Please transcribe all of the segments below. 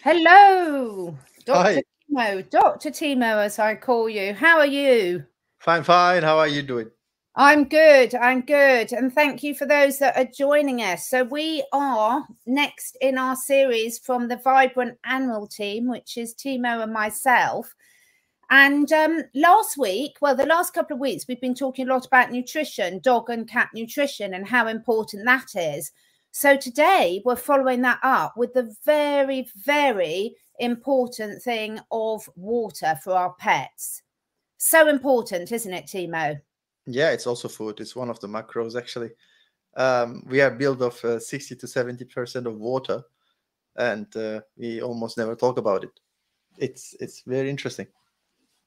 Hello, Dr. Hi, Timo, Dr. Timo, as I call you. How are you? fine, fine. How are you doing? I'm good. I'm good. And thank you for those that are joining us. So we are next in our series from the Vibrantanimalteam, which is Timo and myself. And last week, well, the last couple of weeks, we've been talking a lot about nutrition, dog and cat nutrition, and how important that is. So today we're following that up with the very, very important thing of water for our pets. So important, isn't it, Timo? Yeah, it's also food. It's one of the macros, actually. We are built of 60 to 70% of water, and we almost never talk about it. It's very interesting.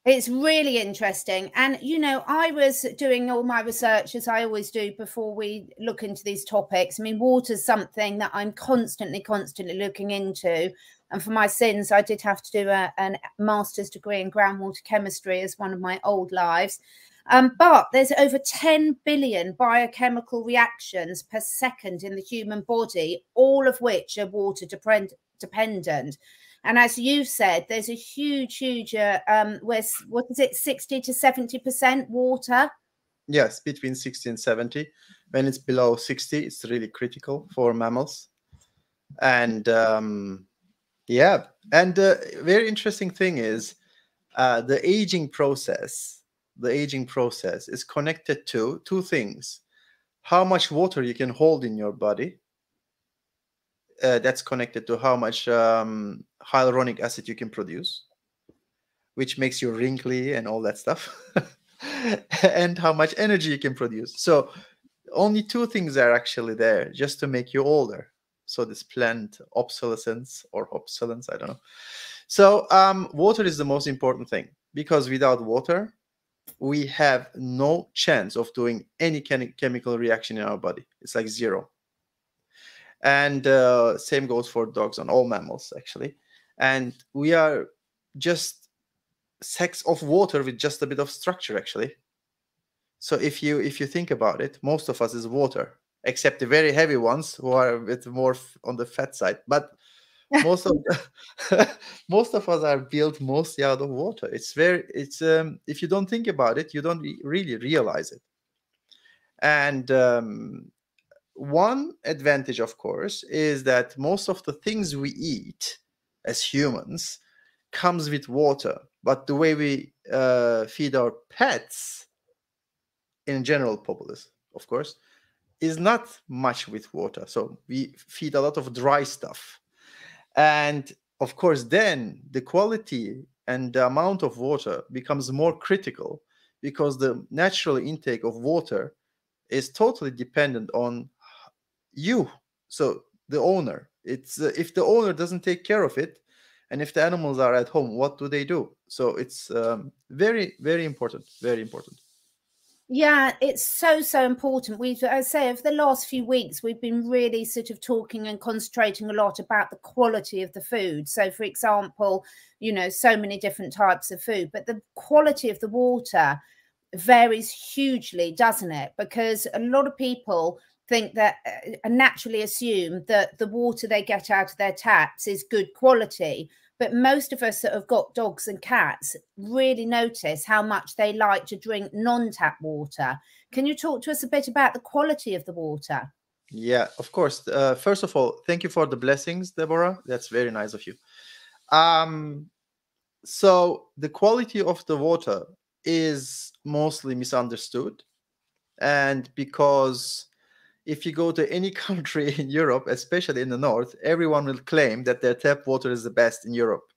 It's really interesting. And, you know, I was doing all my research, as I always do, before we look into these topics. I mean, water's something that I'm constantly looking into. And for my sins, I did have to do a master's degree in groundwater chemistry as one of my old lives. But there's over 10 billion biochemical reactions per second in the human body, all of which are water dependent. And as you said, there's a huge, what is it, 60 to 70% water? Yes, between 60 and 70. When it's below 60, it's really critical for mammals. And yeah, and very interesting thing is the aging process. The aging process is connected to two things: how much water you can hold in your body. That's connected to how much hyaluronic acid you can produce, which makes you wrinkly and all that stuff, and how much energy you can produce. So only two things are actually there just to make you older. So this planned obsolescence or obsolescence, I don't know. So water is the most important thing, because without water, we have no chance of doing any chemical reaction in our body. It's like zero. And same goes for dogs and all mammals, actually. And we are just sacks of water with just a bit of structure, actually. So if you think about it, most of us is water, except the very heavy ones who are a bit more on the fat side. But most of most of us are built mostly out of water. It's if you don't think about it, you don't really realize it. And one advantage, of course, is that most of the things we eat as humans comes with water. But the way we feed our pets, in general populace, of course, is not much with water. So we feed a lot of dry stuff. And of course, then the quality and the amount of water becomes more critical, because the natural intake of water is totally dependent on you. So the owner, it's if the owner doesn't take care of it, and if the animals are at home, what do they do? So it's very, very important, very important. Yeah, it's so important. As I say, over the last few weeks, we've been really sort of talking and concentrating a lot about the quality of the food. So, for example, you know, so many different types of food, but the quality of the water varies hugely, doesn't it? Because a lot of people think that naturally assume that the water they get out of their taps is good quality. But most of us that have got dogs and cats really notice how much they like to drink non-tap water. Can you talk to us a bit about the quality of the water? Yeah, of course. First of all, thank you for the blessings, Deborah. That's very nice of you. Um, so the quality of the water is mostly misunderstood. And because if you go to any country in Europe, especially in the north, everyone will claim that their tap water is the best in Europe.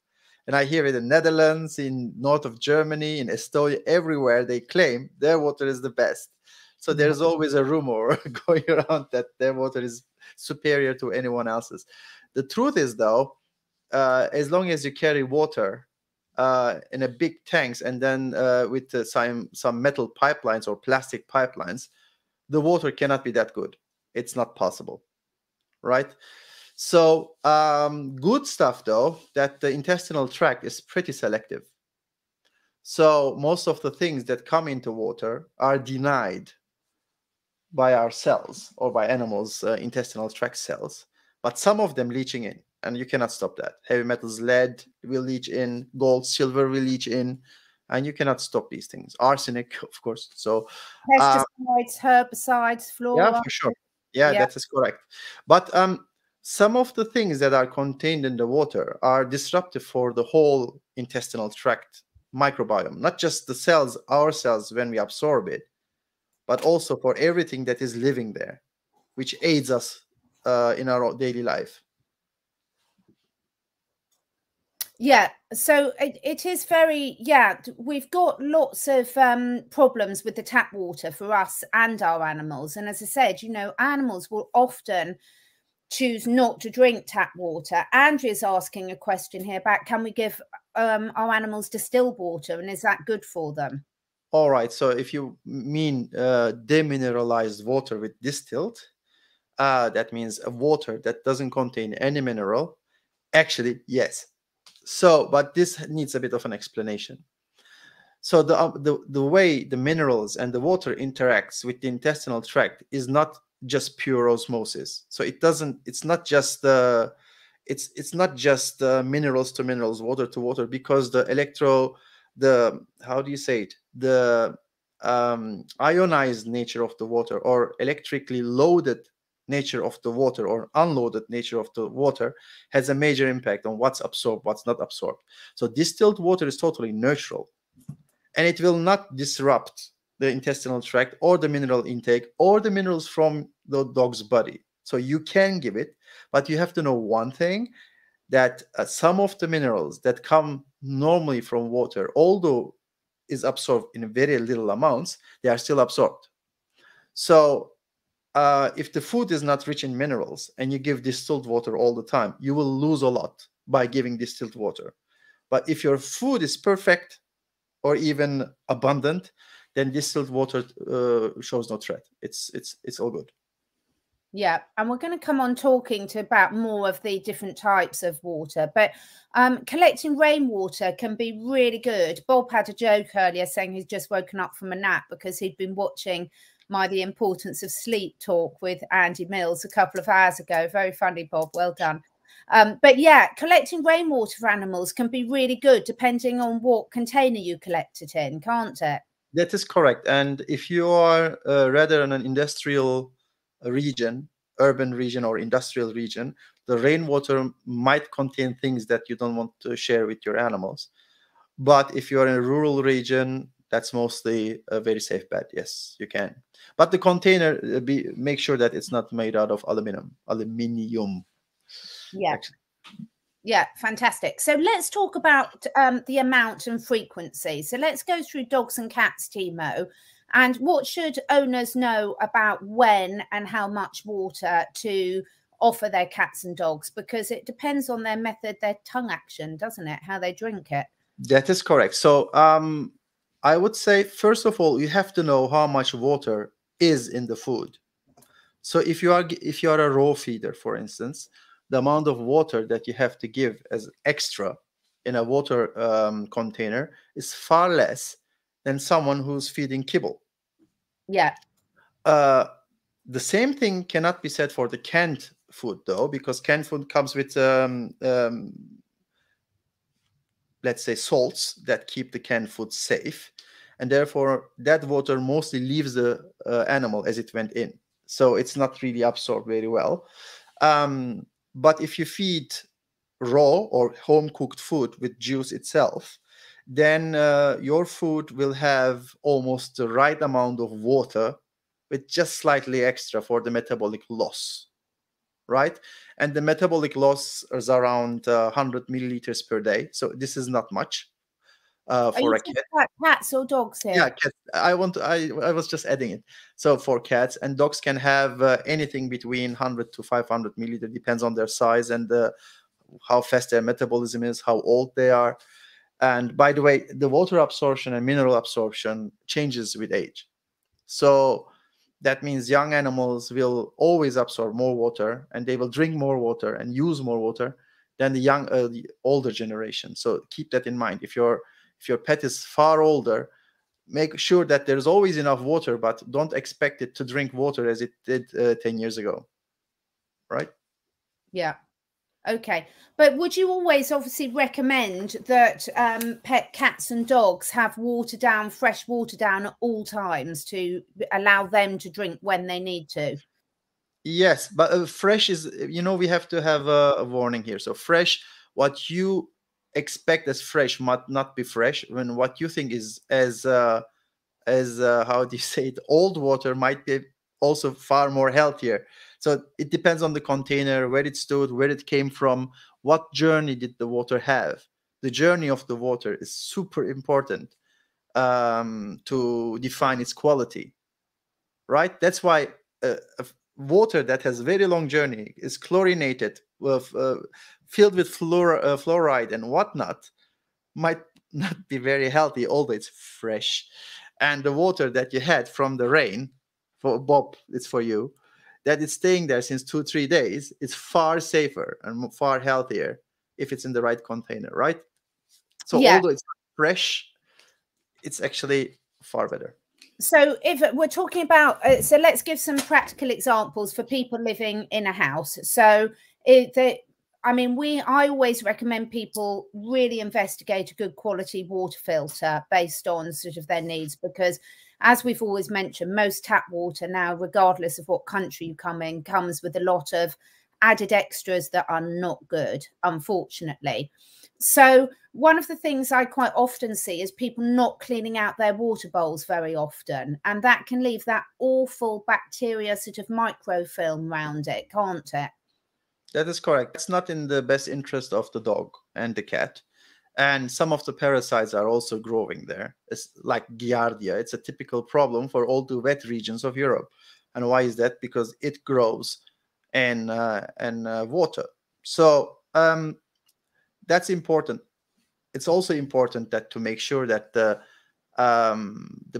And I hear it in Netherlands, in north of Germany, in Estonia, everywhere they claim their water is the best. So there's always a rumor going around that their water is superior to anyone else's. The truth is, though, as long as you carry water in a big tanks, and then with some metal pipelines or plastic pipelines, the water cannot be that good. It's not possible, right? So good stuff, though, that the intestinal tract is pretty selective. So most of the things that come into water are denied by our cells or by animals' intestinal tract cells, but some of them leaching in. and you cannot stop that. Heavy metals, lead will leach in, gold, silver will leach in, and you cannot stop these things. Arsenic, of course. So pesticides, herbicides, yeah, fluoride. for sure. Yeah, that is correct. But some of the things that are contained in the water are disruptive for the whole intestinal tract microbiome, not just the cells, our cells, when we absorb it, but also for everything that is living there, which aids us in our daily life. Yeah, so it is very, we've got lots of problems with the tap water for us and our animals. And as I said, you know, animals will often choose not to drink tap water. Andrea's asking a question here about, can we give our animals distilled water, and is that good for them? All right, so if you mean demineralized water with distilled, that means a water that doesn't contain any mineral. Actually, yes. So, but this needs a bit of an explanation. So the way the minerals and the water interacts with the intestinal tract is not just pure osmosis. So it's not just it's not just minerals to minerals, water to water, because how do you say it? The ionized nature of the water, or electrically loaded nature of the water, or unloaded nature of the water, has a major impact on what's absorbed, what's not absorbed. So distilled water is totally neutral, and it will not disrupt the intestinal tract or the mineral intake or the minerals from the dog's body. So you can give it, but you have to know one thing, that some of the minerals that come normally from water, although is absorbed in very little amounts, they are still absorbed. So if the food is not rich in minerals and you give distilled water all the time, you will lose a lot by giving distilled water. But if your food is perfect or even abundant, then distilled water shows no threat. It's all good. Yeah, and we're going to come on talking about more of the different types of water, but collecting rainwater can be really good. Bob had a joke earlier saying he's just woken up from a nap because he'd been watching my The Importance of Sleep talk with Andy Mills a couple of hours ago. Very funny, Bob. Well done. But yeah, collecting rainwater for animals can be really good depending on what container you collect it in, can't it? That is correct. And if you are rather in an industrial region, urban region or industrial region, the rainwater might contain things that you don't want to share with your animals. But if you're in a rural region, that's mostly a very safe bet. Yes, you can. But the container, make sure that it's not made out of aluminium. Yeah. Actually. Yeah, fantastic. So let's talk about the amount and frequency. So let's go through dogs and cats, Timo. And what should owners know about when and how much water to offer their cats and dogs? Because it depends on their method, their tongue action, doesn't it? How they drink it. That is correct. So I would say, first of all, you have to know how much water is in the food. So if you are a raw feeder, for instance, the amount of water that you have to give as extra in a water container is far less than someone who's feeding kibble. Yeah. The same thing cannot be said for the canned food, though, because canned food comes with let's say salts that keep the canned food safe, and therefore that water mostly leaves the animal as it went in, so it's not really absorbed very well. But if you feed raw or home cooked food with juice itself, then your food will have almost the right amount of water with just slightly extra for the metabolic loss, right? And the metabolic loss is around 100 milliliters per day. So this is not much for a cat. Cats or dogs here? Yeah, cats. I was just adding it. So for cats, and dogs can have anything between 100 to 500 milliliters, depends on their size and how fast their metabolism is, how old they are. And by the way, the water absorption and mineral absorption changes with age. So that means young animals will always absorb more water, and they will drink more water and use more water than the older generation. So keep that in mind. If your pet is far older, make sure that there's always enough water, but don't expect it to drink water as it did 10 years ago, right? Yeah. Okay, but would you always obviously recommend that pet cats and dogs have water down, fresh water down at all times to allow them to drink when they need to? Yes, but fresh is, we have to have a warning here. So fresh, what you expect as fresh might not be fresh. When what you think is as how do you say it, old water might be also far more healthier. So it depends on the container, where it stood, where it came from, what journey did the water have. The journey of the water is super important to define its quality, right? That's why water that has very long journey is chlorinated, with, filled with fluoride and whatnot, might not be very healthy, although it's fresh. And the water that you had from the rain, for Bob, it's for you, that is staying there since 2-3 days, it's far safer and far healthier if it's in the right container, right? So Yeah. although it's fresh, it's actually far better. So if we're talking about, so let's give some practical examples for people living in a house. So I always recommend people really investigate a good quality water filter based on sort of their needs, because as we've always mentioned, most tap water now, regardless of what country you come in, comes with a lot of added extras that are not good, unfortunately. So one of the things I quite often see is people not cleaning out their water bowls very often, and that can leave that awful bacteria sort of microfilm around it, can't it? That is correct. It's not in the best interest of the dog and the cat. And some of the parasites are also growing there. It's like Giardia. It's a typical problem for all the wet regions of Europe. And why is that? Because it grows in water. So that's important. It's also important that to make sure that the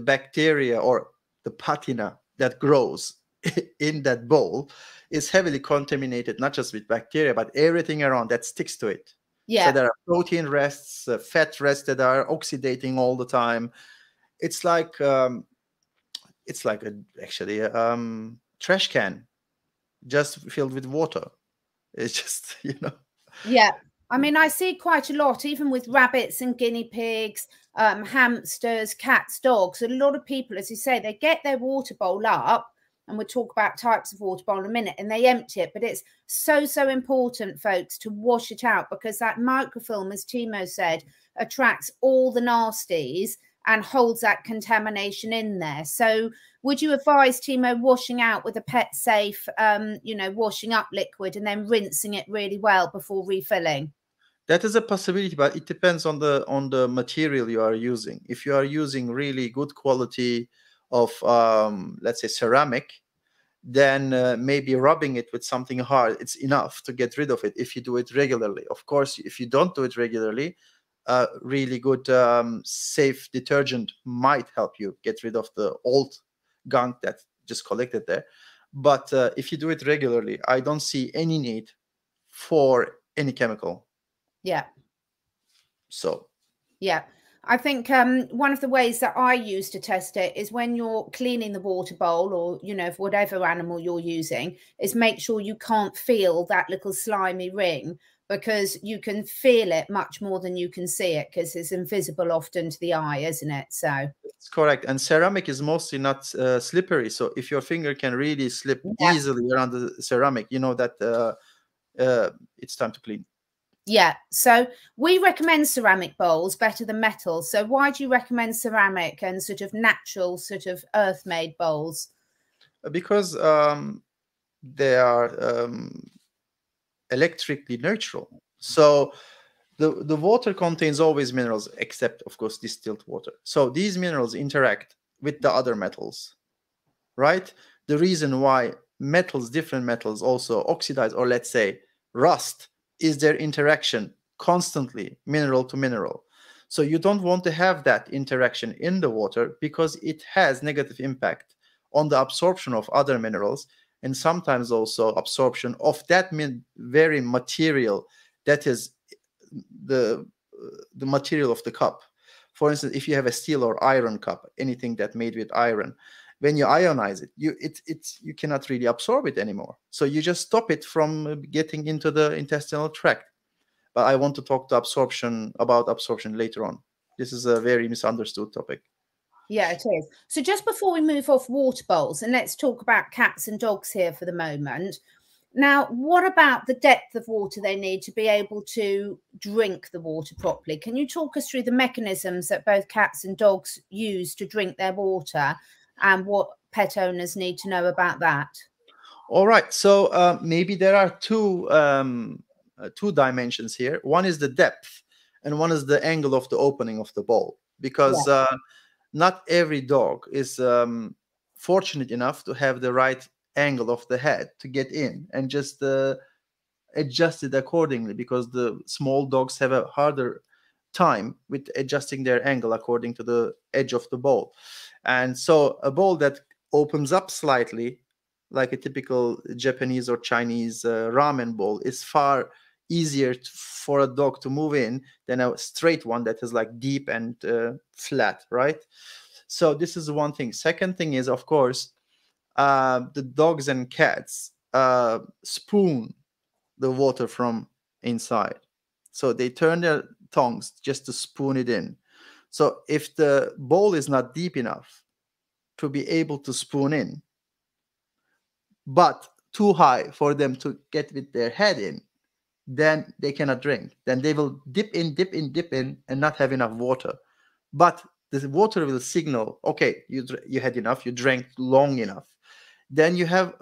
bacteria or the patina that grows in that bowl is heavily contaminated, not just with bacteria, but everything around that sticks to it. Yeah. So there are protein rests, fat rests that are oxidating all the time. It's like actually a trash can just filled with water. It's just, Yeah. I mean, I see quite a lot, even with rabbits and guinea pigs, hamsters, cats, dogs. A lot of people, as you say, they get their water bowl up, and we'll talk about types of water bowl in a minute, and they empty it. But it's so, so important, folks, to wash it out, because that microfilm, as Timo said, attracts all the nasties and holds that contamination in there. So would you advise, Timo, washing out with a pet safe, washing up liquid and then rinsing it really well before refilling? That is a possibility, but it depends on the material you are using. If you are using really good quality of, let's say, ceramic, then maybe rubbing it with something hard, it's enough to get rid of it if you do it regularly. Of course, if you don't do it regularly, really good safe detergent might help you get rid of the old gunk that just collected there. But if you do it regularly, I don't see any need for any chemical. Yeah. So yeah, I think one of the ways that I use to test it is when you're cleaning the water bowl, or whatever animal you're using, is make sure you can't feel that little slimy ring, because you can feel it much more than you can see it, because it's invisible often to the eye, isn't it? So it's correct. And ceramic is mostly not slippery, so if your finger can really slip easily around the ceramic, you know that it's time to clean. Yeah, so we recommend ceramic bowls better than metal. So why do you recommend ceramic and sort of natural, sort of earth-made bowls? Because they are electrically neutral. So the water contains always minerals, except, of course, distilled water. So these minerals interact with the other metals, right? The reason why different metals also oxidize, or let's say rust, is their interaction constantly, mineral to mineral. So you don't want to have that interaction in the water, because it has negative impact on the absorption of other minerals, and sometimes also absorption of that very material that is the material of the cup. For instance, if you have a steel or iron cup, anything that made with iron, when you ionize it, you cannot really absorb it anymore. So you just stop it from getting into the intestinal tract. But I want to talk to about absorption later on. This is a very misunderstood topic. Yeah, it is. So just before we move off water bowls, and let's talk about cats and dogs here for the moment. Now, what about the depth of water they need to be able to drink the water properly? Can you talk us through the mechanisms that both cats and dogs use to drink their water, and what pet owners need to know about that? All right. So maybe there are two dimensions here. One is the depth, and one is the angle of the opening of the bowl, because not every dog is fortunate enough to have the right angle of the head to get in and just adjust it accordingly, because the small dogs have a harder time with adjusting their angle according to the edge of the bowl. And so a bowl that opens up slightly, like a typical Japanese or Chinese ramen bowl, is far easier for a dog to move in than a straight one that is like deep and flat, right? So this is one thing. Second thing is, of course, the dogs and cats spoon the water from inside. So they turn their tongues just to spoon it in. So if the bowl is not deep enough to be able to spoon in, but too high for them to get with their head in, then they cannot drink. Then they will dip in, and not have enough water. But the water will signal, okay, you had enough, you drank long enough. Then you have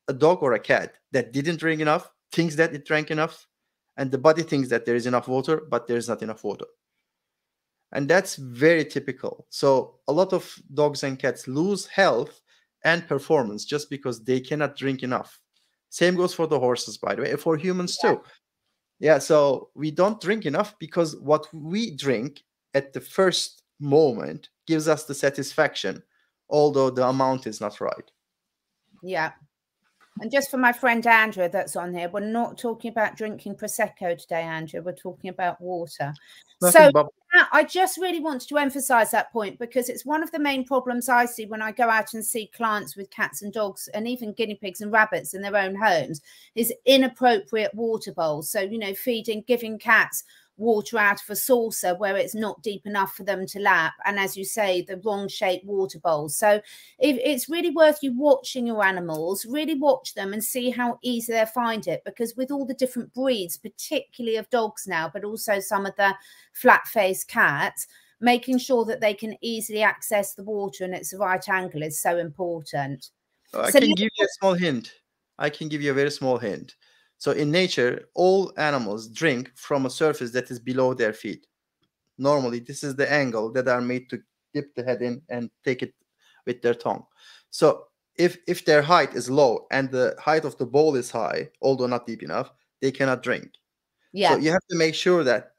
a dog or a cat that didn't drink enough, thinks that it drank enough, and the body thinks that there is enough water, but there is not enough water. And that's very typical. So a lot of dogs and cats lose health and performance just because they cannot drink enough. Same goes for the horses, by the way, for humans too. Yeah, so we don't drink enough because what we drink at the first moment gives us the satisfaction, although the amount is not right. Yeah. And just for my friend Andrea that's on here, we're not talking about drinking Prosecco today, Andrea. We're talking about water. So I just really wanted to emphasize that point, because it's one of the main problems I see when I go out and see clients with cats and dogs and even guinea pigs and rabbits in their own homes, is inappropriate water bowls. So, you know, giving cats water out of a saucer where it's not deep enough for them to lap, and as you say, the wrong shaped water bowls. So it's really worth you watching your animals, really watch them and see how easy they find it, because with all the different breeds, particularly of dogs now, but also some of the flat-faced cats, making sure that they can easily access the water and it's the right angle is so important. I can give you a small hint. I can give you a very small hint. So in nature, all animals drink from a surface that is below their feet. Normally, this is the angle that are made to dip the head in and take it with their tongue. So if their height is low and the height of the bowl is high, although not deep enough, they cannot drink. Yeah. So you have to make sure that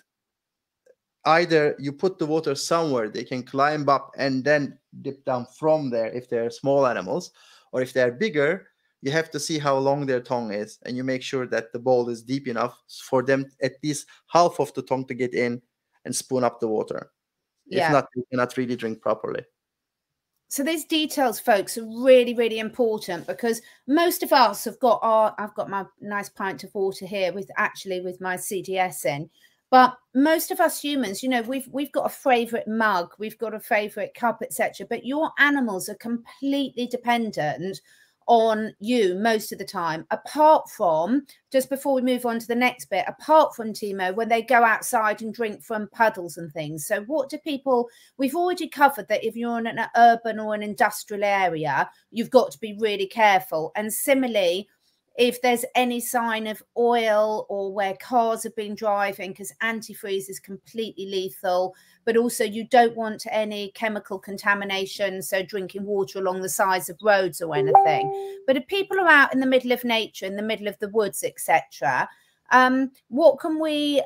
either you put the water somewhere they can climb up and then dip down from there if they're small animals, or if they're bigger, you have to see how long their tongue is, and you make sure that the bowl is deep enough for them at least half of the tongue to get in and spoon up the water. Yeah. If not, you cannot really drink properly. So these details, folks, are really, really important, because most of us have got I've got my nice pint of water here with my CDS in. But most of us humans, you know, we've got a favorite mug, we've got a favorite cup, etc. But your animals are completely dependent on you most of the time, apart from, just before we move on to the next bit, apart from, Timo, when they go outside and drink from puddles and things. So what do people, we've already covered that if you're in an urban or an industrial area, you've got to be really careful. And similarly, if there's any sign of oil or where cars have been driving, because antifreeze is completely lethal, but also you don't want any chemical contamination, so drinking water along the sides of roads or anything. But if people are out in the middle of nature, in the middle of the woods, etc., what can we,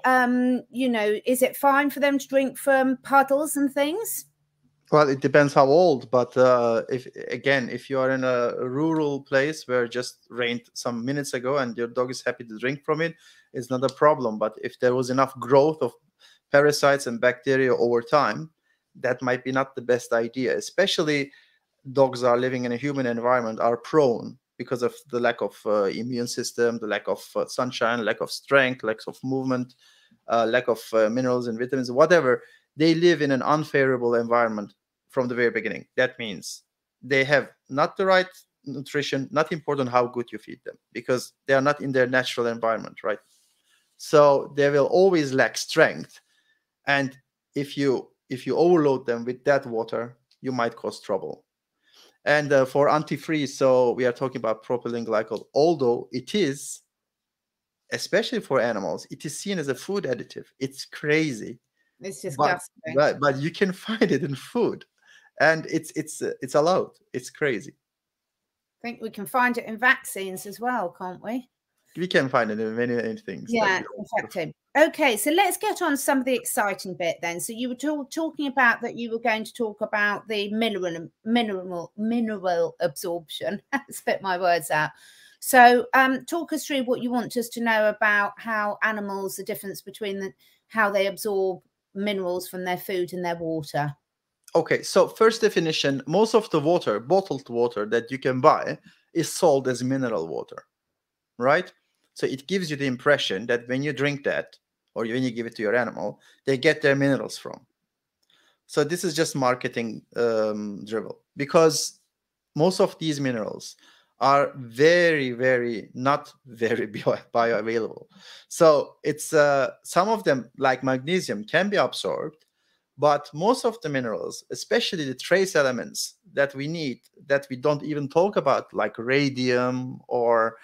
you know, is it fine for them to drink from puddles and things? Well, it depends how old, but if you are in a rural place where it just rained some minutes ago and your dog is happy to drink from it, it's not a problem. But if there was enough growth of parasites and bacteria over time, that might be not the best idea. Especially dogs are living in a human environment are prone because of the lack of immune system, the lack of sunshine, lack of strength, lack of movement, lack of minerals and vitamins, whatever. They live in an unfavorable environment from the very beginning. That means they have not the right nutrition, not important how good you feed them, because they are not in their natural environment, right? So they will always lack strength. And if you overload them with that water, you might cause trouble. And for antifreeze, so we are talking about propylene glycol, although it is, especially for animals, it is seen as a food additive. It's crazy. It's disgusting. But you can find it in food, and it's allowed. It's crazy. I think we can find it in vaccines as well, can't we? We can find it in many things. Yeah, effective. Okay, so let's get on some of the exciting bit then. So you were talking about that you were going to talk about the mineral absorption. Spit my words out. So talk us through what you want us to know about how animals, the difference between how they absorb minerals from their food and their water. Okay, so first definition, most of the water, bottled water that you can buy is sold as mineral water, right? So it gives you the impression that when you drink that, or when you give it to your animal, they get their minerals from. So this is just marketing dribble, because most of these minerals are very, very not very bioavailable. So it's some of them, like magnesium, can be absorbed, but most of the minerals, especially the trace elements that we need, that we don't even talk about, like radium or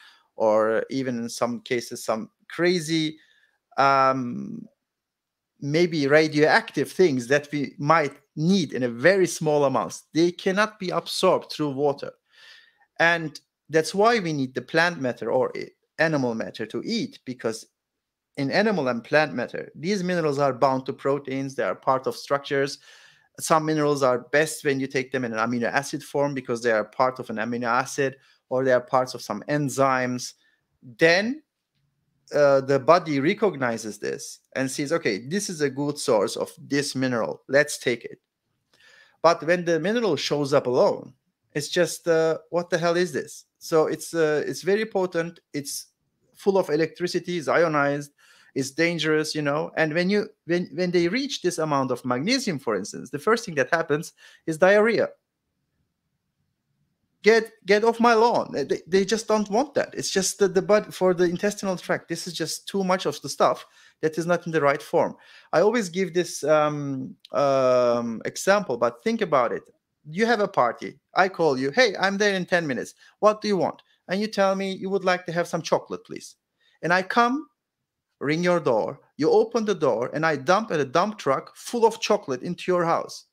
even in some cases some crazy maybe radioactive things that we might need in a very small amounts, they cannot be absorbed through water. And that's why we need the plant matter or animal matter to eat, because in animal and plant matter, these minerals are bound to proteins. They are part of structures. Some minerals are best when you take them in an amino acid form because they are part of an amino acid, or they are parts of some enzymes. Then the body recognizes this and sees, okay, this is a good source of this mineral. Let's take it. But when the mineral shows up alone, it's just, what the hell is this? So it's very potent. It's full of electricity, it's ionized, it's dangerous, you know. And when they reach this amount of magnesium, for instance, the first thing that happens is diarrhea. Get off my lawn. They just don't want that. It's just the body, for the intestinal tract, this is just too much of the stuff that is not in the right form. I always give this example, but think about it. You have a party. I call you, hey, I'm there in 10 minutes. What do you want? And you tell me you would like to have some chocolate, please. And I come, ring your door, you open the door, and I dump at a dump truck full of chocolate into your house.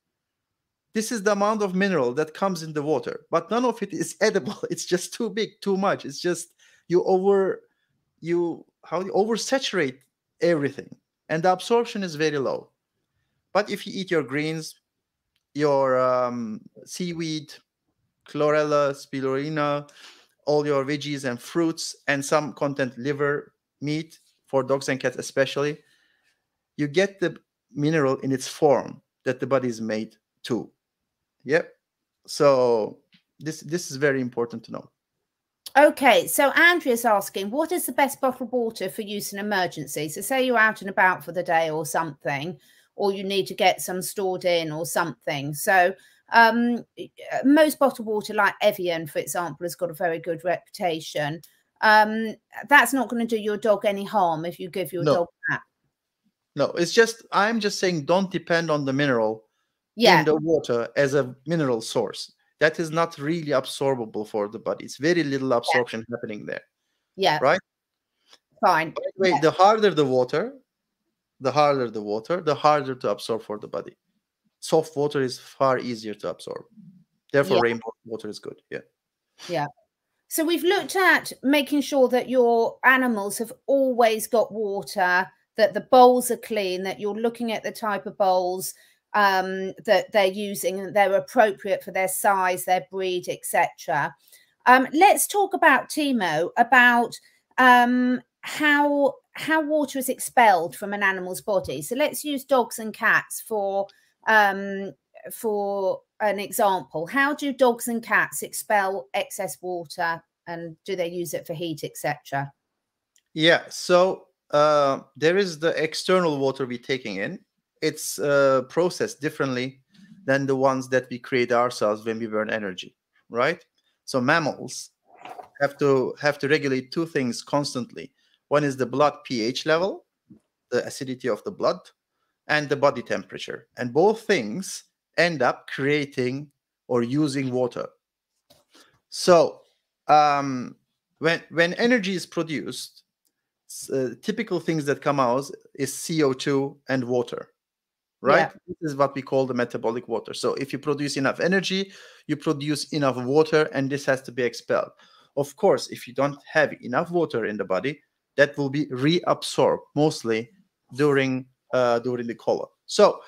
This is the amount of mineral that comes in the water, but none of it is edible. It's just too big, too much. It's just you oversaturate everything, and the absorption is very low. But if you eat your greens, your seaweed, chlorella, spirulina, all your veggies and fruits, and some content liver, meat, for dogs and cats especially, you get the mineral in its form that the body is made to. Yep. So this is very important to know. Okay, so Andrea's asking, what is the best bottled water for use in emergencies? So say you're out and about for the day or something, or you need to get some stored in or something. So most bottled water, like Evian, for example, has got a very good reputation. That's not going to do your dog any harm if you give your dog that. No, it's just, I'm just saying, don't depend on the mineral in the water as a mineral source. That is not really absorbable for the body. It's very little absorption happening there. Yeah. Right? Fine. By the way, the harder the water, the harder to absorb for the body. Soft water is far easier to absorb. Therefore, rainbow water is good. Yeah. Yeah. So we've looked at making sure that your animals have always got water, that the bowls are clean, that you're looking at the type of bowls that they're using, and they're appropriate for their size, their breed, etc. Let's talk about, Timo, about how water is expelled from an animal's body. So let's use dogs and cats for for an example, how do dogs and cats expel excess water, and do they use it for heat, etc.? Yeah, so there is the external water we're taking in. It's processed differently than the ones that we create ourselves when we burn energy, right? So mammals have to regulate two things constantly. One is the blood pH level, the acidity of the blood, and the body temperature. And both things end up creating or using water. So when energy is produced, typical things that come out is CO2 and water, right? Yeah. This is what we call the metabolic water. So if you produce enough energy, you produce enough water, and this has to be expelled. Of course, if you don't have enough water in the body, that will be reabsorbed mostly during the colon. So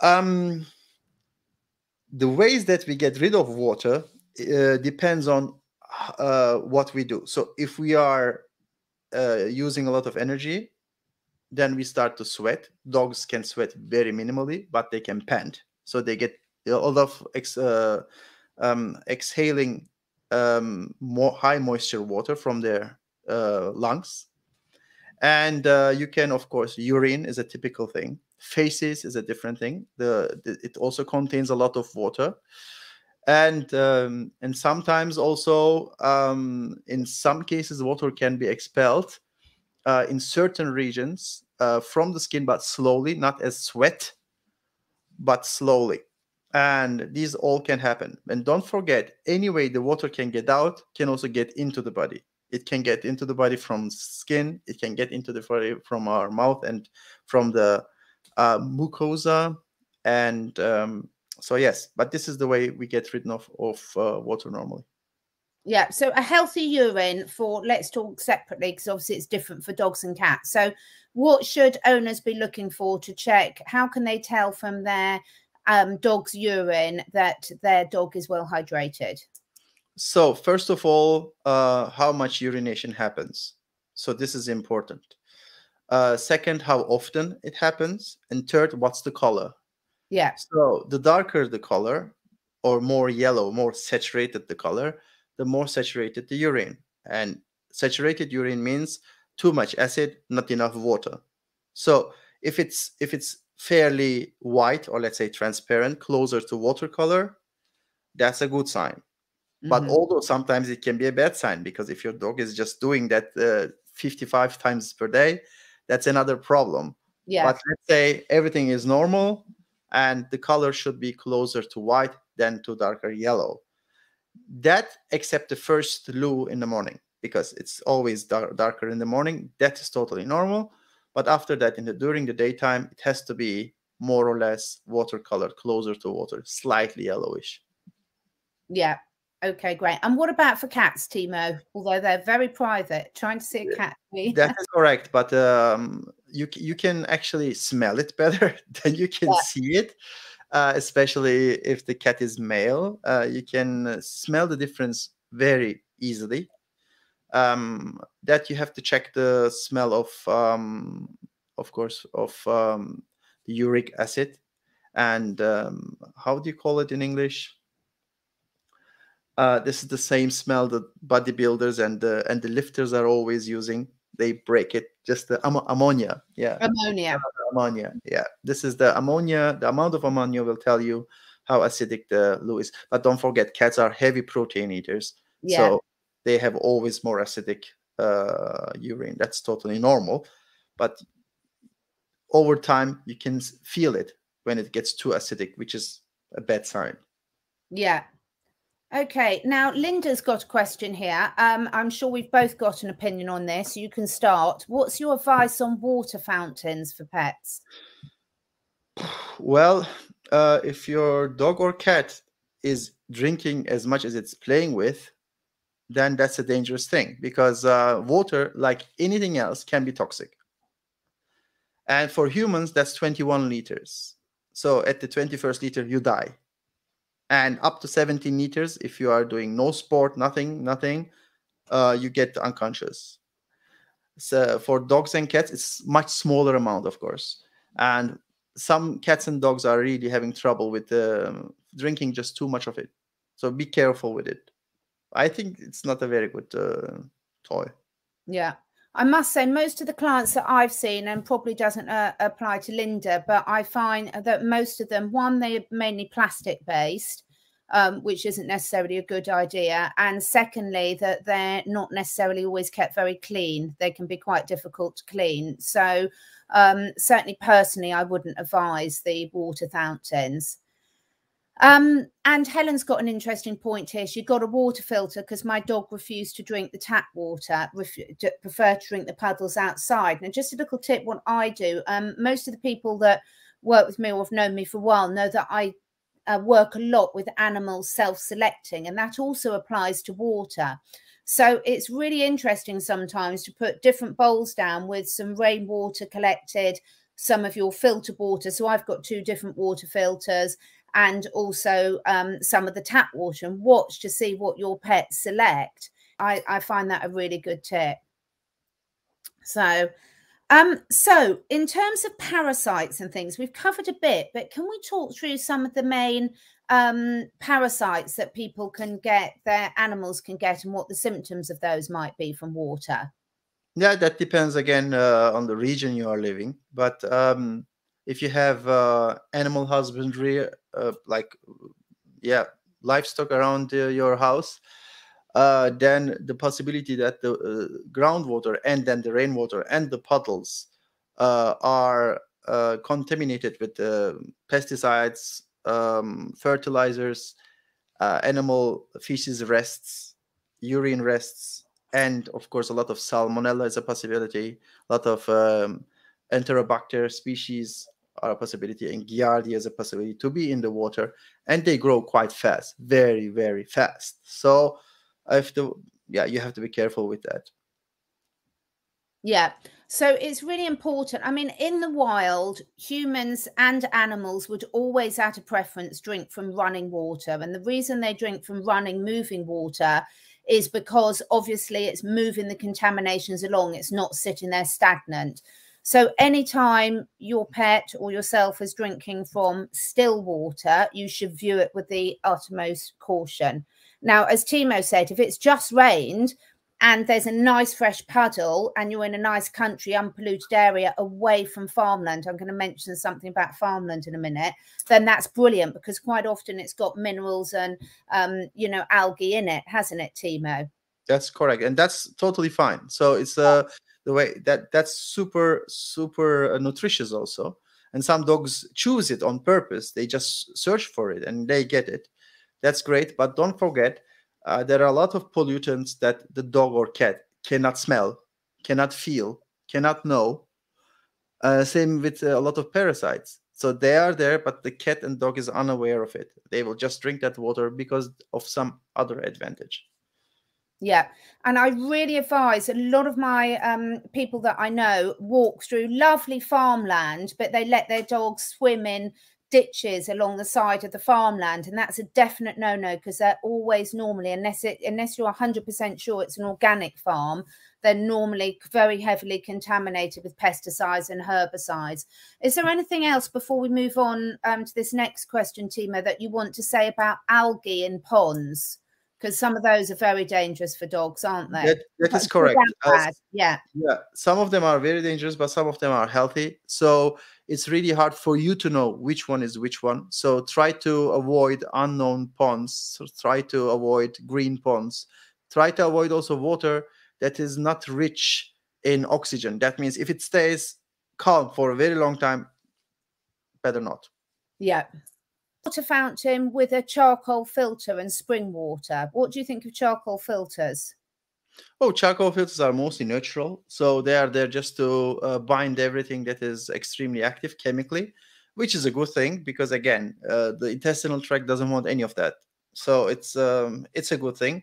the ways that we get rid of water depends on what we do. So if we are using a lot of energy, then we start to sweat. Dogs can sweat very minimally, but they can pant. So they get a lot of exhaling more high moisture water from their lungs. And you can, of course, urine is a typical thing. Feces is a different thing. It also contains a lot of water. And sometimes also, in some cases, water can be expelled in certain regions from the skin, but slowly, not as sweat, but slowly. And these all can happen. And don't forget, anyway, the water can get out, can also get into the body. It can get into the body from skin. It can get into the body from our mouth and from the mucosa. And so, yes, but this is the way we get rid of water normally. Yeah, so a healthy urine for, let's talk separately, because obviously it's different for dogs and cats. So what should owners be looking for to check? How can they tell from their dog's urine that their dog is well hydrated? So first of all, how much urination happens. So this is important. Second, how often it happens. And third, what's the color? Yeah. So the darker the color, or more yellow, more saturated the color, the more saturated the urine. And saturated urine means too much acid, not enough water. So if it's fairly white, or let's say transparent, closer to water color, that's a good sign. But although sometimes it can be a bad sign, because if your dog is just doing that 55 times per day, that's another problem. Yeah. But let's say everything is normal and the color should be closer to white than to darker yellow. That, except the first loo in the morning, because it's always darker in the morning, that is totally normal. But after that, during the daytime, it has to be more or less watercolor, closer to water, slightly yellowish. Yeah. Okay, great. And what about for cats, Timo? Although they're very private, trying to see a cat. That is correct, but you can actually smell it better than you can see it, especially if the cat is male. You can smell the difference very easily. That you have to check the smell of course, of the uric acid, and how do you call it in English? This is the same smell that bodybuilders and the lifters are always using. They break it. Just the ammonia. Yeah. Ammonia. Yeah. This is the ammonia. The amount of ammonia will tell you how acidic the loo is. But don't forget, cats are heavy protein eaters. Yeah. So they have always more acidic urine. That's totally normal. But over time, you can feel it when it gets too acidic, which is a bad sign. Yeah. Okay, now Linda's got a question here. I'm sure we've both got an opinion on this. You can start. What's your advice on water fountains for pets? Well, if your dog or cat is drinking as much as it's playing with, then that's a dangerous thing, because water, like anything else, can be toxic. And for humans, that's 21 liters. So at the 21st liter, you die. And up to 17 liters, if you are doing no sport, nothing, you get unconscious. So for dogs and cats, it's much smaller amount, of course. And some cats and dogs are really having trouble with drinking just too much of it. So be careful with it. I think it's not a very good toy. Yeah. I must say, most of the clients that I've seen, and probably doesn't apply to Linda, but I find that most of them, one, they're mainly plastic based, which isn't necessarily a good idea. And secondly, that they're not necessarily always kept very clean. They can be quite difficult to clean. So certainly personally, I wouldn't advise the water fountains. And Helen's got an interesting point here. She got a water filter because my dog refused to drink the tap water, prefer to drink the puddles outside. Now, just a little tip, what I do, most of the people that work with me or have known me for a while know that I work a lot with animals self-selecting, and that also applies to water. So it's really interesting sometimes to put different bowls down with some rainwater collected, some of your filtered water. So I've got 2 different water filters, and also some of the tap water, and watch to see what your pets select. I find that a really good tip. So in terms of parasites and things, we've covered a bit, but can we talk through some of the main parasites that people can get, their animals can get, and what the symptoms of those might be from water? Yeah, that depends again on the region you are living. But if you have animal husbandry, like livestock around your house, then the possibility that the groundwater and then the rainwater and the puddles are contaminated with pesticides, fertilizers, animal feces rests, urine rests, and of course a lot of salmonella is a possibility. A lot of enterobacter species are a possibility, and giardia is a possibility to be in the water, and they grow quite fast, very, very fast. So you have to be careful with that. Yeah. So it's really important. I mean, in the wild, humans and animals would always, at a preference, drink from running water. And the reason they drink from running, moving water is because obviously it's moving the contaminations along. It's not sitting there stagnant. So anytime your pet or yourself is drinking from still water, you should view it with the utmost caution. Now, as Timo said, if it's just rained and there's a nice fresh puddle and you're in a nice country, unpolluted area away from farmland, I'm going to mention something about farmland in a minute, then that's brilliant, because quite often it's got minerals and, algae in it, hasn't it, Timo? That's correct. And that's totally fine. So it's the way that's super, super nutritious also. And some dogs choose it on purpose. They just search for it and they get it. That's great. But don't forget, there are a lot of pollutants that the dog or cat cannot smell, cannot feel, cannot know. Same with a lot of parasites. So they are there, but the cat and dog is unaware of it. They will just drink that water because of some other advantage. Yeah. And I really advise, a lot of my people that I know walk through lovely farmland, but they let their dogs swim in ditches along the side of the farmland, and that's a definite no-no, because they're always normally, unless you're 100% sure it's an organic farm, they're normally very heavily contaminated with pesticides and herbicides. Is there anything else before we move on to this next question, Timo, that you want to say about algae in ponds? Because some of those are very dangerous for dogs, aren't they? That is correct. Yeah. Some of them are very dangerous, but some of them are healthy. So it's really hard for you to know which one is which one. So try to avoid unknown ponds. So try to avoid green ponds. Try to avoid also water that is not rich in oxygen. That means if it stays calm for a very long time, better not. Yeah. Water fountain with a charcoal filter and spring water. What do you think of charcoal filters? Oh, charcoal filters are mostly natural. So they are there just to bind everything that is extremely active chemically, which is a good thing, because again, the intestinal tract doesn't want any of that. So it's a good thing.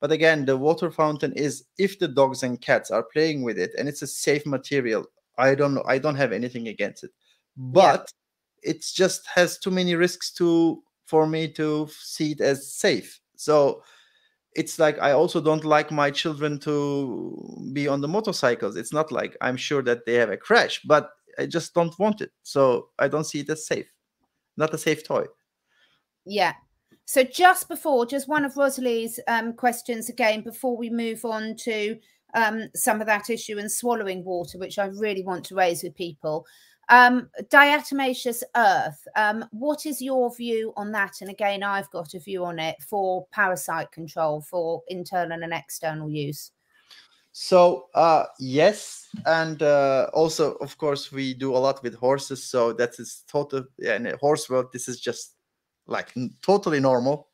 But again, the water fountain is, if the dogs and cats are playing with it and it's a safe material, I don't know, I don't have anything against it. But it just has too many risks for me to see it as safe. So it's like, I also don't like my children to be on the motorcycles. It's not like I'm sure that they have a crash, but I just don't want it. So I don't see it as safe. Not a safe toy. Yeah. So just one of Rosalie's questions again, before we move on to some of that issue and swallowing water, which I really want to raise with people. Diatomaceous Earth, what is your view on that? And again, I've got a view on it for parasite control for internal and external use. So yes, and also of course we do a lot with horses, so that is total. Yeah, in a horse world, this is just like totally normal,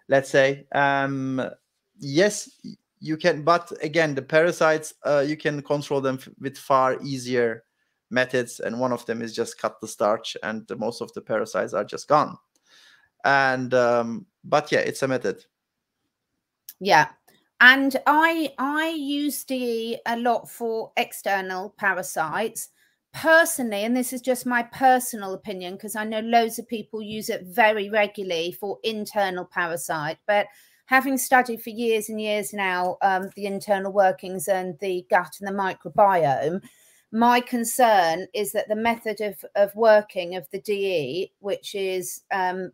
let's say. Yes, you can, but again, the parasites, you can control them with far easier methods, and one of them is just cut the starch, and most of the parasites are just gone. And but yeah, it's a method. Yeah. And I use DE a lot for external parasites. Personally, and this is just my personal opinion, because I know loads of people use it very regularly for internal parasite, but having studied for years and years now the internal workings and the gut and the microbiome, my concern is that the method of working of the DE, which is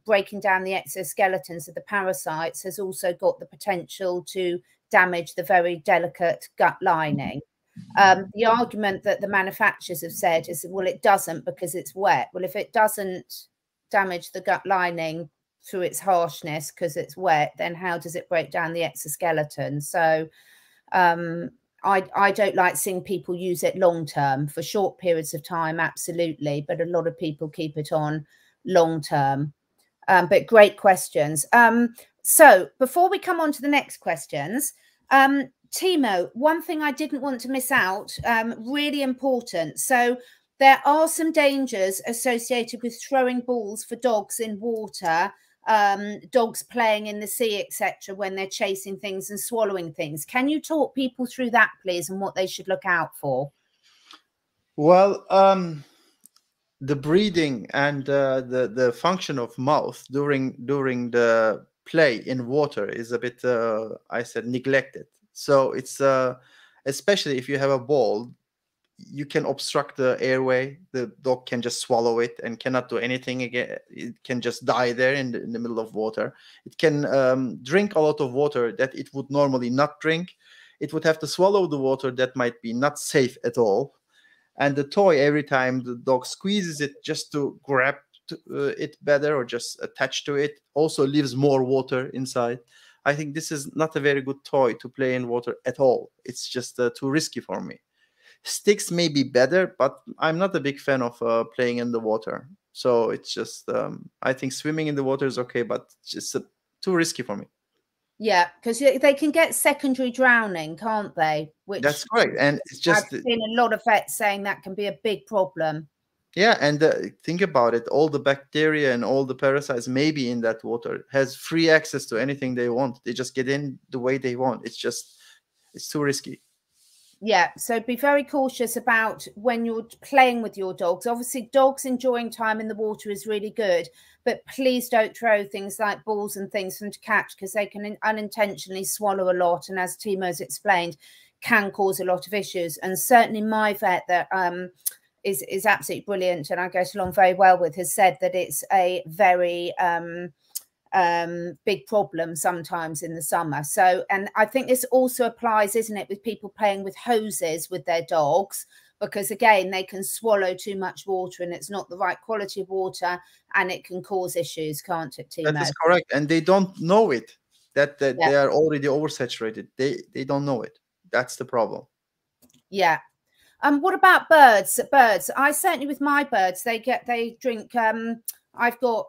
breaking down the exoskeletons of the parasites, has also got the potential to damage the very delicate gut lining. The argument that the manufacturers have said is, well, it doesn't because it's wet. Well, if it doesn't damage the gut lining through its harshness because it's wet, then how does it break down the exoskeleton? So I don't like seeing people use it long term. For short periods of time, absolutely, but a lot of people keep it on long term. But great questions. So before we come on to the next questions, Timo, one thing I didn't want to miss out, really important. So there are some dangers associated with throwing balls for dogs in water, dogs playing in the sea, etc., when they're chasing things and swallowing things. Can you talk people through that, please, and what they should look out for? Well, the breathing and the function of mouth during the play in water is a bit, I said, neglected. So it's especially if you have a ball, you can obstruct the airway. The dog can just swallow it and cannot do anything again. It can just die there in the middle of water. It can drink a lot of water that it would normally not drink. It would have to swallow the water that might be not safe at all. And the toy, every time the dog squeezes it just to grab it better or just attach to it, also leaves more water inside. I think this is not a very good toy to play in water at all. It's just too risky for me. Sticks may be better, but I'm not a big fan of playing in the water. So it's just, I think swimming in the water is okay, but it's just too risky for me. Yeah, because they can get secondary drowning, can't they? Which that's correct, and it's just I've seen a lot of vets saying that can be a big problem. Yeah, and think about it. All the bacteria and all the parasites maybe in that water has free access to anything they want. They just get in the way they want. It's too risky. Yeah, so be very cautious about when you're playing with your dogs. Obviously, dogs enjoying time in the water is really good, but please don't throw things like balls and things for them to catch, because they can unintentionally swallow a lot, and as Timo's explained, can cause a lot of issues. And certainly my vet that is absolutely brilliant and I get along very well with, has said that it's a very big problem sometimes in the summer. So, and I think this also applies, isn't it, with people playing with hoses with their dogs, because again, they can swallow too much water and it's not the right quality of water, and it can cause issues, can't it, Timo? That is correct, and they don't know it, that they are already oversaturated. They don't know it. That's the problem. Yeah. What about birds? Birds, I certainly, with my birds, they drink, I've got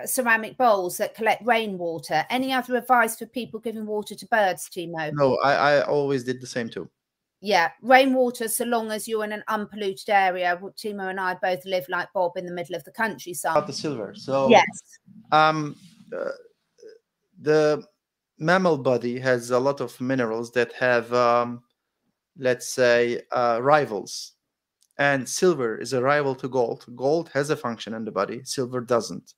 ceramic bowls that collect rainwater. Any other advice for people giving water to birds, Timo? No, I always did the same too. Yeah, rainwater, so long as you're in an unpolluted area. Timo and I both live like Bob in the middle of the countryside. About the silver. So yes, the mammal body has a lot of minerals that have, let's say, rivals. And silver is a rival to gold. Gold has a function in the body, silver doesn't.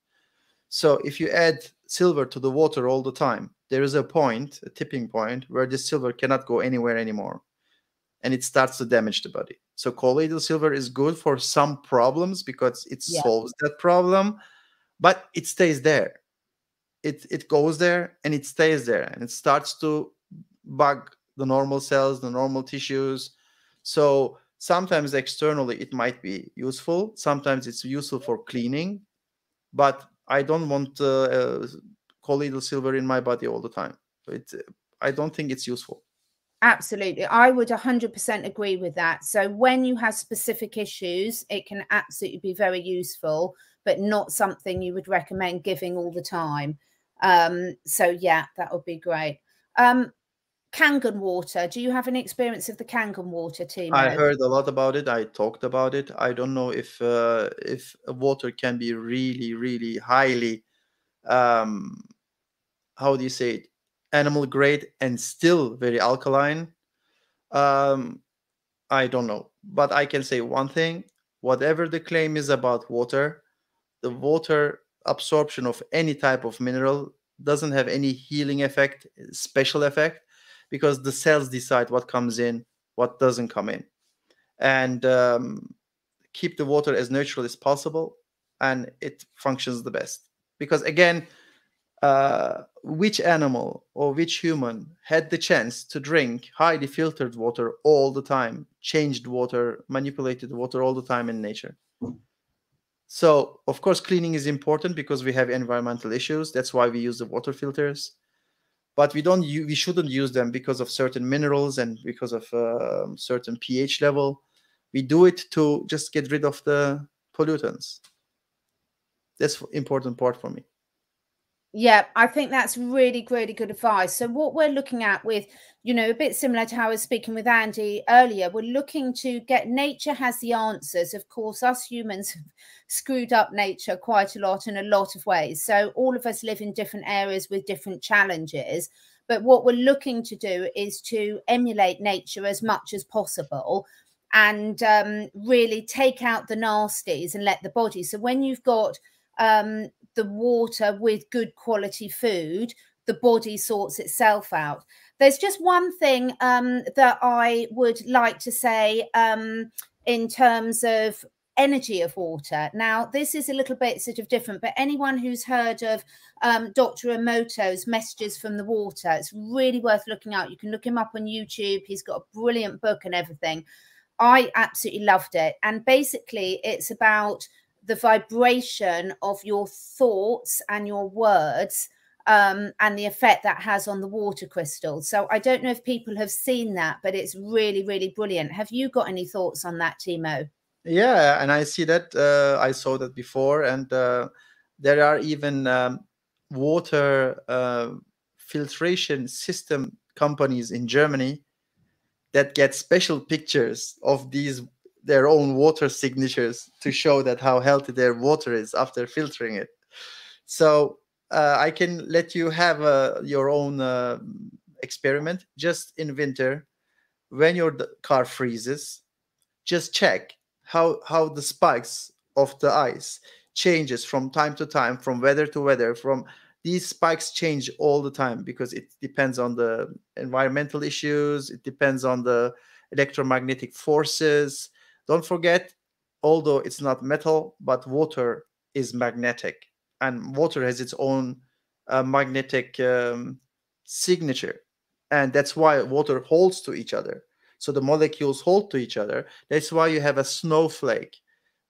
So if you add silver to the water all the time, there is a point, a tipping point, where this silver cannot go anywhere anymore. and it starts to damage the body. So colloidal silver is good for some problems because it solves that problem, but it stays there. It goes there and it stays there, and it starts to bug the normal cells, the normal tissues. So sometimes externally it might be useful. Sometimes it's useful for cleaning, but I don't want colloidal silver in my body all the time. I don't think it's useful. Absolutely. I would 100% agree with that. So when you have specific issues, it can absolutely be very useful, but not something you would recommend giving all the time. So yeah, that would be great. Kangan water. Do you have any experience of the Kangan water, Timo? I heard a lot about it. I talked about it. I don't know if water can be really, really highly, how do you say it, animal grade and still very alkaline. I don't know, but I can say one thing: whatever the claim is about water, the water absorption of any type of mineral doesn't have any healing effect, special effect, because the cells decide what comes in, what doesn't come in, and keep the water as neutral as possible, and it functions the best. Because again, which animal or which human had the chance to drink highly filtered water all the time, changed water, manipulated water all the time in nature? So, of course, cleaning is important because we have environmental issues. That's why we use the water filters. But we shouldn't use them because of certain minerals and because of certain pH level. We do it to just get rid of the pollutants. That's important part for me. Yeah, I think that's really, really good advice. So what we're looking at with, a bit similar to how I was speaking with Andy earlier, we're looking to get nature has the answers. Of course, us humans have screwed up nature quite a lot in a lot of ways. So all of us live in different areas with different challenges. But what we're looking to do is to emulate nature as much as possible and really take out the nasties and let the body. So when you've got the water with good quality food, the body sorts itself out. There's just one thing that I would like to say in terms of energy of water. Now, this is a little bit sort of different, but anyone who's heard of Dr. Emoto's Messages from the Water, it's really worth looking out. You can look him up on YouTube. He's got a brilliant book and everything. I absolutely loved it. And basically, it's about the vibration of your thoughts and your words and the effect that has on the water crystals. So I don't know if people have seen that, but it's really, really brilliant. Have you got any thoughts on that, Timo? Yeah, and I see that. I saw that before, and there are even water filtration system companies in Germany that get special pictures of their own water signatures to show that how healthy their water is after filtering it. So I can let you have your own experiment. Just in winter, when your car freezes, just check how the spikes of the ice changes from time to time, from weather to weather. From these spikes change all the time because it depends on the environmental issues. It depends on the electromagnetic forces. Don't forget, although it's not metal, but water is magnetic, and water has its own magnetic signature, and that's why water holds to each other. So the molecules hold to each other. That's why you have a snowflake,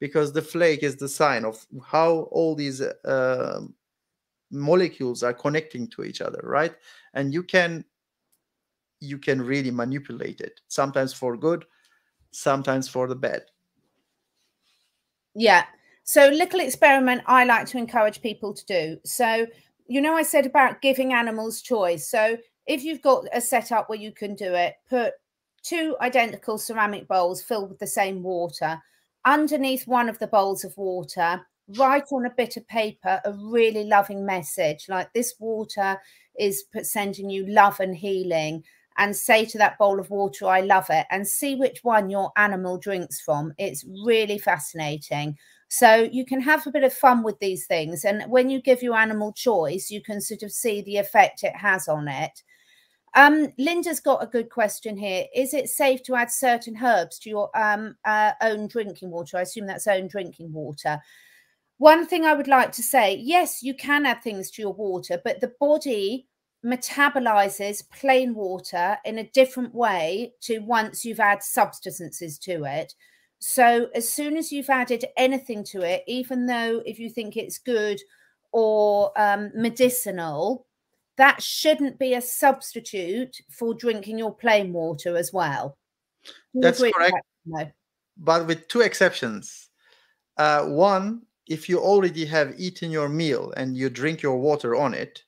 because the flake is the sign of how all these molecules are connecting to each other, right? And you can really manipulate it, sometimes for good, sometimes for the bad. Yeah. So little experiment I like to encourage people to do. So, I said about giving animals choice. So if you've got a setup where you can do it, put 2 identical ceramic bowls filled with the same water. Underneath one of the bowls of water, write on a bit of paper a really loving message, like this water is sending you love and healing, and say to that bowl of water, I love it, and see which one your animal drinks from. It's really fascinating. So you can have a bit of fun with these things. And when you give your animal choice, you can sort of see the effect it has on it. Linda's got a good question here. Is it safe to add certain herbs to your own drinking water? I assume that's own drinking water. One thing I would like to say, yes, you can add things to your water, but the body metabolizes plain water in a different way to once you've added substances to it. So as soon as you've added anything to it, even though if you think it's good or medicinal, that shouldn't be a substitute for drinking your plain water as well. That's correct. No. But with two exceptions. One, if you already have eaten your meal and you drink your water on it,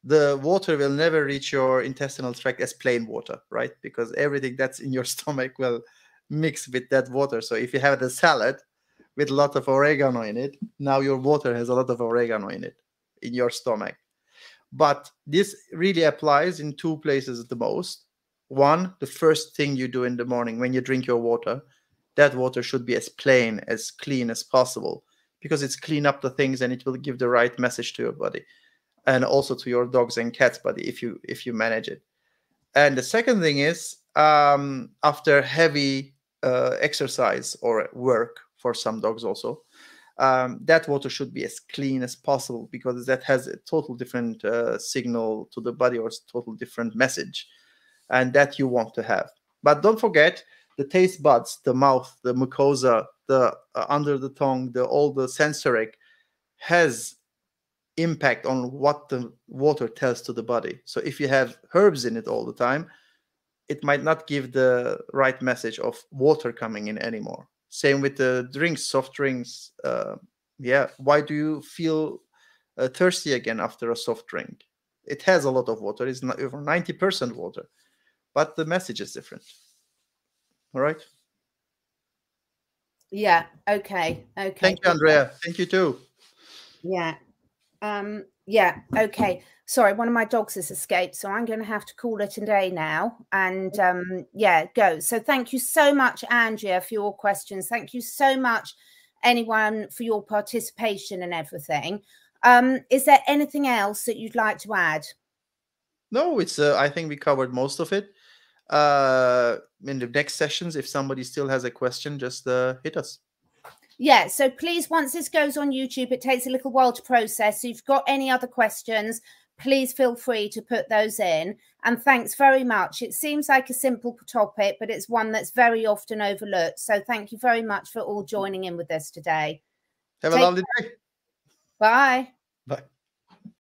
the water will never reach your intestinal tract as plain water, right? Because everything that's in your stomach will mix with that water. So if you have the salad with a lot of oregano in it, now your water has a lot of oregano in it, in your stomach. But this really applies in two places the most. One, the first thing you do in the morning when you drink your water, that water should be as plain, as clean as possible, because it's clean up the things and it will give the right message to your body, and also to your dogs and cats body if you manage it. And the second thing is, after heavy exercise or work for some dogs also, that water should be as clean as possible, because that has a total different signal to the body, or a total different message, and that you want to have. But don't forget the taste buds, the mouth, the mucosa, the under the tongue, all the sensoric has impact on what the water tells to the body. So if you have herbs in it all the time, it might not give the right message of water coming in anymore. Same with the drinks, soft drinks. Yeah, why do you feel thirsty again after a soft drink? It has a lot of water. It's not over 90% water, but the message is different. All right. Yeah. Okay. Okay. Thank you, Andrea. Thank you too. Yeah. Yeah. Okay. Sorry, one of my dogs has escaped, so I'm going to have to call it a day now. And yeah, go. So thank you so much, Andrea, for your questions. Thank you so much, anyone, for your participation and everything. Is there anything else that you'd like to add? No, it's. I think we covered most of it. In the next sessions, if somebody still has a question, just hit us. Yeah, so please, once this goes on YouTube, it takes a little while to process. So if you've got any other questions, please feel free to put those in. And thanks very much. It seems like a simple topic, but it's one that's very often overlooked. So thank you very much for all joining in with us today. Have a lovely day. Bye. Bye.